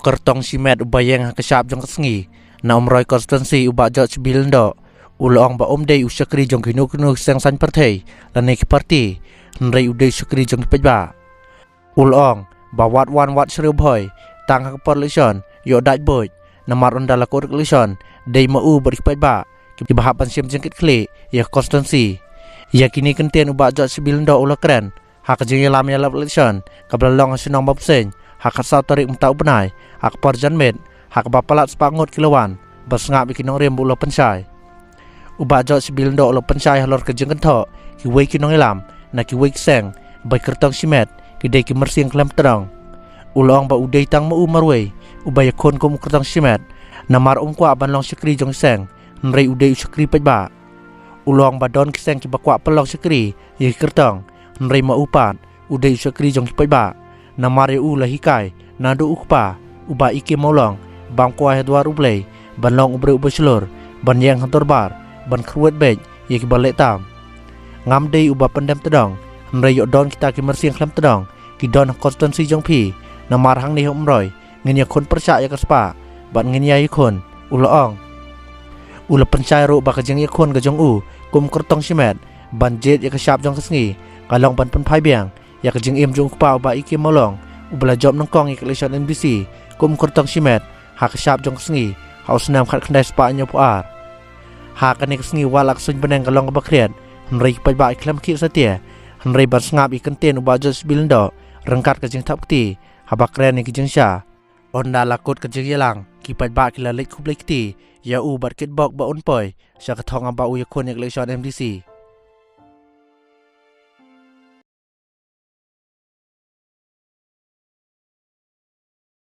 kertong simet ubayang hakasap jong kasngi na umroy konstansi uba jot sibil ndo ulong ba day usakri jong kinu sang san partai lanai ki parti nrai uday sukri jong pejba ulong ba wat sriu boy tang hak perlison yo daj boy namar undala ko relison day mau berpejba ki bahapan sim jengkit kle ya konstansi ya kini kenten uba jot sibil ndo ulakren hak jeng lam ya lison kablalong sinong babsen hak asal tarik mutau benai hak parjanmet hak bapalat sepangut kilawan basngap ikinong rem ulo pensai uba jot sibil ndo ulo pensai halor kejeng kentok ki wei kinong ilam na ki wei seng bai kertong simet ki dei ki mersing klem terang ulong ba udai tang mau marwei uba yakon ko kertong simet na mar kwa ban long sikri jong seng nrei udai sikri pejba ulong ba don ki seng ki bakwa pelong sikri ye kertong nrei ma upat udai sikri jong ki pejba na mari ula hikai na do ukpa uba iki molong bang kuai dua rublei ban long ubre ubeslur ban yang hantor bar ban kruet bej ye ki balek tam ngam dei uba pendem tedong nrei yo don kita ki mersing klem tedong ki don konstansi jong pi na mar hang ni umroy ngin ya kon percaya ka spa ban ngin ya ikon ulaong ula pencai ro ba ka jeng ikon ka jong u kum kertong simet ban jet ya ka syap jong kasngi kalong ban pen phai biang ya ka jeng im jong pa ba iki molong ubla job nongkong ik lesion NBC kum kertong simet hak syap jong kasngi haus nam khat khandai spa nyo puar hak ani kasngi walak sun beneng kalong ba kriat nrei pa ba iklam ki satia nrei ban ngap ikan ten uba jos bilndo rengkat ka jeng thap ti habak ren ki jeng sha onda lakut ka jeng yelang ki pa ba ki la lek kublek ti ya u bat kit bok ba un poi sha ka thong aba u yakon ik lesion MDC